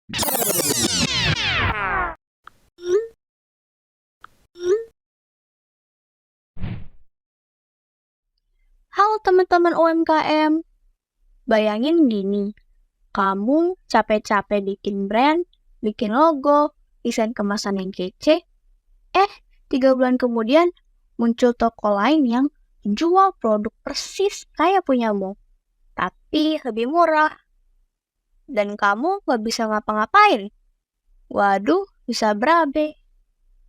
Halo teman-teman UMKM, bayangin gini, kamu capek-capek bikin brand, bikin logo, desain kemasan yang kece, 3 bulan kemudian muncul toko lain yang jual produk persis kayak punyamu, tapi lebih murah. Dan kamu gak bisa ngapa-ngapain. Waduh, bisa berabe.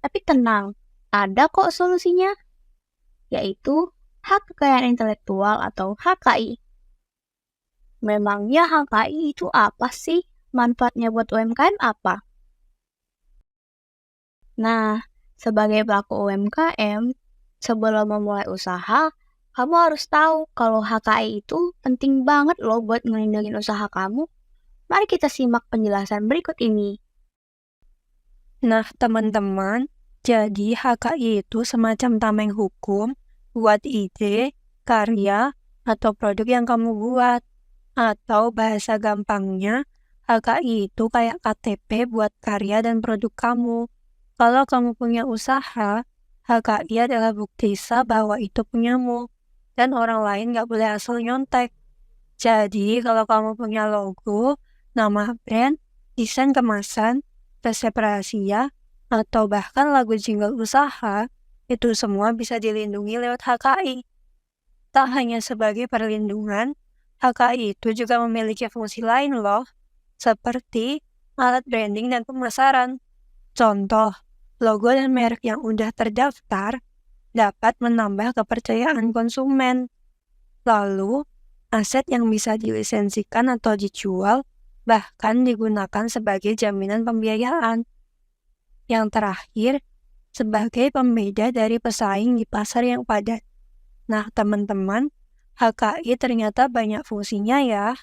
Tapi tenang, ada kok solusinya, yaitu hak kekayaan intelektual atau HKI. Memangnya HKI itu apa sih? Manfaatnya buat UMKM apa? Nah, sebagai pelaku UMKM, sebelum memulai usaha, kamu harus tahu kalau HKI itu penting banget loh buat ngelindungin usaha kamu. Mari kita simak penjelasan berikut ini. Nah, teman-teman, jadi HKI itu semacam tameng hukum buat ide, karya, atau produk yang kamu buat. Atau bahasa gampangnya, HKI itu kayak KTP buat karya dan produk kamu. Kalau kamu punya usaha, HKI adalah bukti sah bahwa itu punyamu. Dan orang lain nggak boleh asal nyontek. Jadi, kalau kamu punya logo, nama brand, desain kemasan, resep rahasia, atau bahkan lagu jingle usaha, itu semua bisa dilindungi lewat HKI. Tak hanya sebagai perlindungan, HKI itu juga memiliki fungsi lain loh, seperti alat branding dan pemasaran. Contoh, logo dan merek yang udah terdaftar dapat menambah kepercayaan konsumen. Lalu, aset yang bisa dilisensikan atau dijual bahkan digunakan sebagai jaminan pembiayaan. Yang terakhir, sebagai pembeda dari pesaing di pasar yang padat. Nah, teman-teman, HKI ternyata banyak fungsinya ya.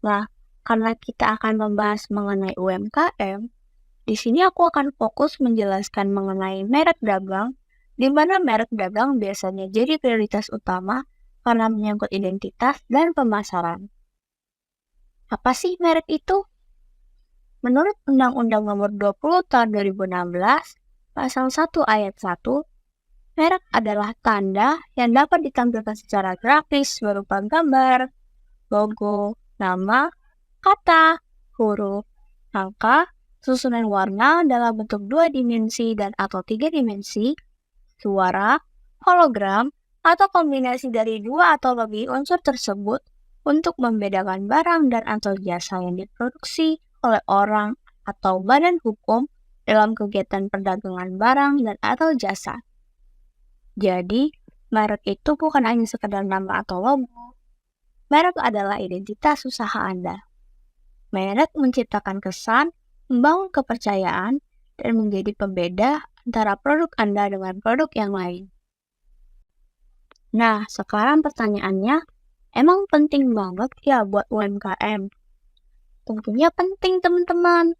Nah, karena kita akan membahas mengenai UMKM, di sini aku akan fokus menjelaskan mengenai merek dagang, di mana merek dagang biasanya jadi prioritas utama karena menyangkut identitas dan pemasaran. Apa sih merek itu? Menurut Undang-Undang Nomor 20 Tahun 2016, Pasal 1 Ayat 1, merek adalah tanda yang dapat ditampilkan secara grafis berupa gambar, logo, nama, kata, huruf, angka, susunan warna dalam bentuk 2 dimensi dan atau 3 dimensi, suara, hologram, atau kombinasi dari 2 atau lebih unsur tersebut untuk membedakan barang dan atau jasa yang diproduksi oleh orang atau badan hukum dalam kegiatan perdagangan barang dan atau jasa. Jadi, merek itu bukan hanya sekedar nama atau logo. Merek adalah identitas usaha Anda. Merek menciptakan kesan, membangun kepercayaan, dan menjadi pembeda antara produk Anda dengan produk yang lain. Nah, sekarang pertanyaannya, emang penting banget ya buat UMKM? Tentunya penting, teman-teman.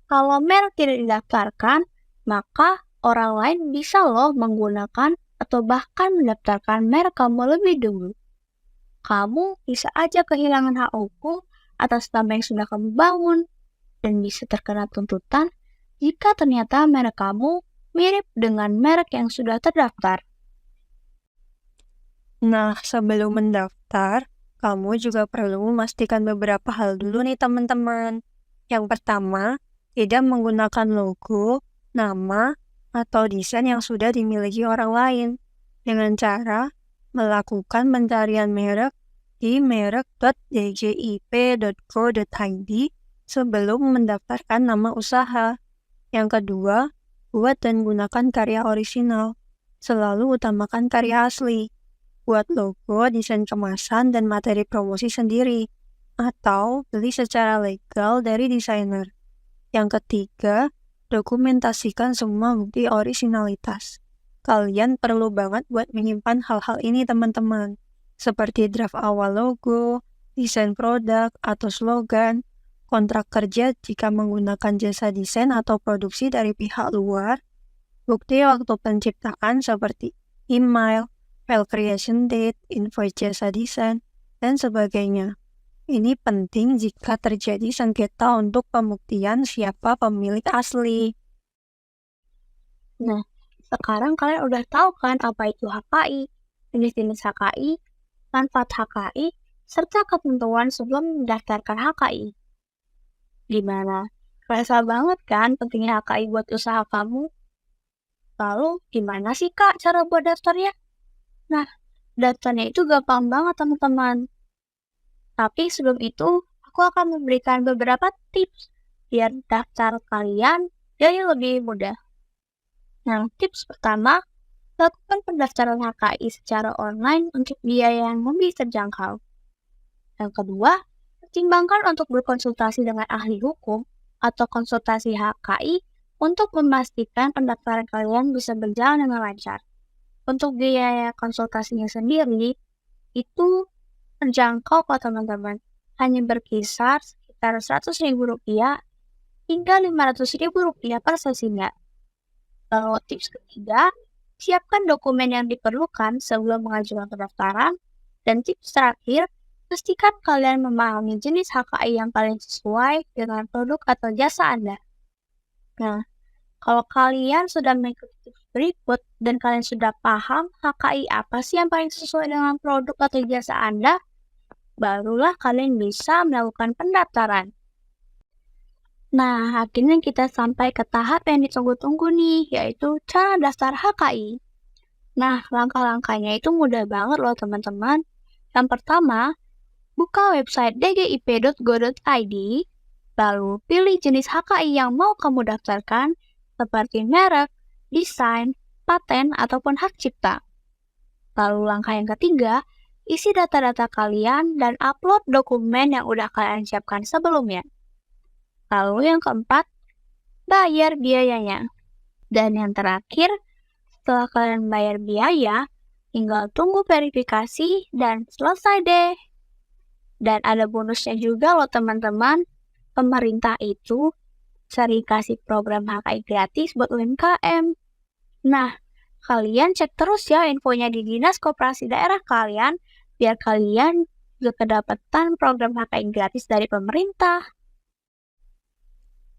Kalau merek tidak didaftarkan, maka orang lain bisa loh menggunakan atau bahkan mendaftarkan merek kamu lebih dulu. Kamu bisa aja kehilangan hak hukum atas nama yang sudah kamu bangun dan bisa terkena tuntutan jika ternyata merek kamu mirip dengan merek yang sudah terdaftar. Nah, sebelum mendaftar, kamu juga perlu memastikan beberapa hal dulu nih teman-teman. Yang pertama, tidak menggunakan logo, nama, atau desain yang sudah dimiliki orang lain dengan cara melakukan pencarian merek di merek.djip.co.id sebelum mendaftarkan nama usaha. Yang kedua, buat dan gunakan karya orisinal. Selalu utamakan karya asli. Buat logo, desain kemasan, dan materi promosi sendiri, atau beli secara legal dari desainer. Yang ketiga, dokumentasikan semua bukti orisinalitas. Kalian perlu banget buat menyimpan hal-hal ini teman-teman, seperti draft awal logo, desain produk atau slogan, kontrak kerja jika menggunakan jasa desain atau produksi dari pihak luar, bukti waktu penciptaan seperti email, file creation date, invoice jasa desain, dan sebagainya. Ini penting jika terjadi sengketa untuk pembuktian siapa pemilik asli. Nah, sekarang kalian udah tahu kan apa itu HKI, jenis-jenis HKI, manfaat HKI, serta ketentuan sebelum mendaftarkan HKI. Gimana? Kerasa banget kan pentingnya HKI buat usaha kamu? Lalu, gimana sih Kak cara buat daftarnya? Nah, daftarnya itu gampang banget teman-teman. Tapi sebelum itu, aku akan memberikan beberapa tips biar daftar kalian jadi lebih mudah. Nah, tips pertama, lakukan pendaftaran HKI secara online untuk biaya yang lebih terjangkau. Yang kedua, pertimbangkan untuk berkonsultasi dengan ahli hukum atau konsultasi HKI untuk memastikan pendaftaran kalian bisa berjalan dengan lancar. Untuk biaya konsultasinya sendiri, itu terjangkau kok teman-teman. Hanya berkisar sekitar Rp100.000 hingga Rp500.000 per sesinya. Lalu tips ketiga, siapkan dokumen yang diperlukan sebelum mengajukan pendaftaran. Dan tips terakhir, pastikan kalian memahami jenis HKI yang paling sesuai dengan produk atau jasa Anda. Nah, kalau kalian sudah mengikuti tips berikut dan kalian sudah paham HKI apa sih yang paling sesuai dengan produk atau jasa Anda, barulah kalian bisa melakukan pendaftaran. Nah, akhirnya kita sampai ke tahap yang ditunggu-tunggu nih, yaitu cara daftar HKI. Nah, langkah-langkahnya itu mudah banget loh teman-teman. Yang pertama, buka website dgip.go.id, lalu pilih jenis HKI yang mau kamu daftarkan, seperti merek, desain, paten, ataupun hak cipta. Lalu langkah yang ketiga, isi data-data kalian dan upload dokumen yang udah kalian siapkan sebelumnya. Lalu yang keempat, bayar biayanya. Dan yang terakhir, setelah kalian bayar biaya, tinggal tunggu verifikasi dan selesai deh. Dan ada bonusnya juga loh teman-teman. Pemerintah itu sering kasih program HKI gratis buat UMKM. Nah, kalian cek terus ya infonya di Dinas Koperasi Daerah kalian, biar kalian juga kedapatan program HKI gratis dari pemerintah.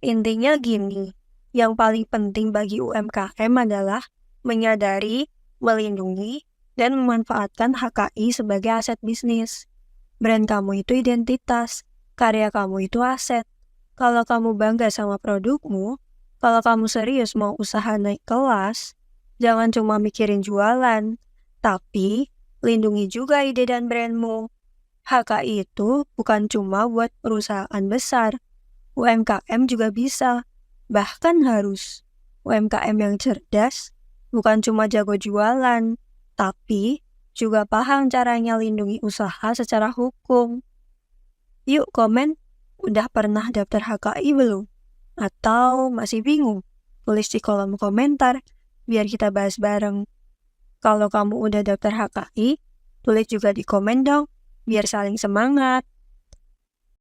Intinya gini, yang paling penting bagi UMKM adalah menyadari, melindungi, dan memanfaatkan HKI sebagai aset bisnis. Brand kamu itu identitas, karya kamu itu aset. Kalau kamu bangga sama produkmu, kalau kamu serius mau usaha naik kelas, jangan cuma mikirin jualan, tapi lindungi juga ide dan brandmu. HKI itu bukan cuma buat perusahaan besar, UMKM juga bisa, bahkan harus. UMKM yang cerdas bukan cuma jago jualan, tapi juga paham caranya lindungi usaha secara hukum. Yuk komen, udah pernah daftar HKI belum? Atau masih bingung? Tulis di kolom komentar, biar kita bahas bareng. Kalau kamu udah daftar HKI, tulis juga di komen dong, biar saling semangat.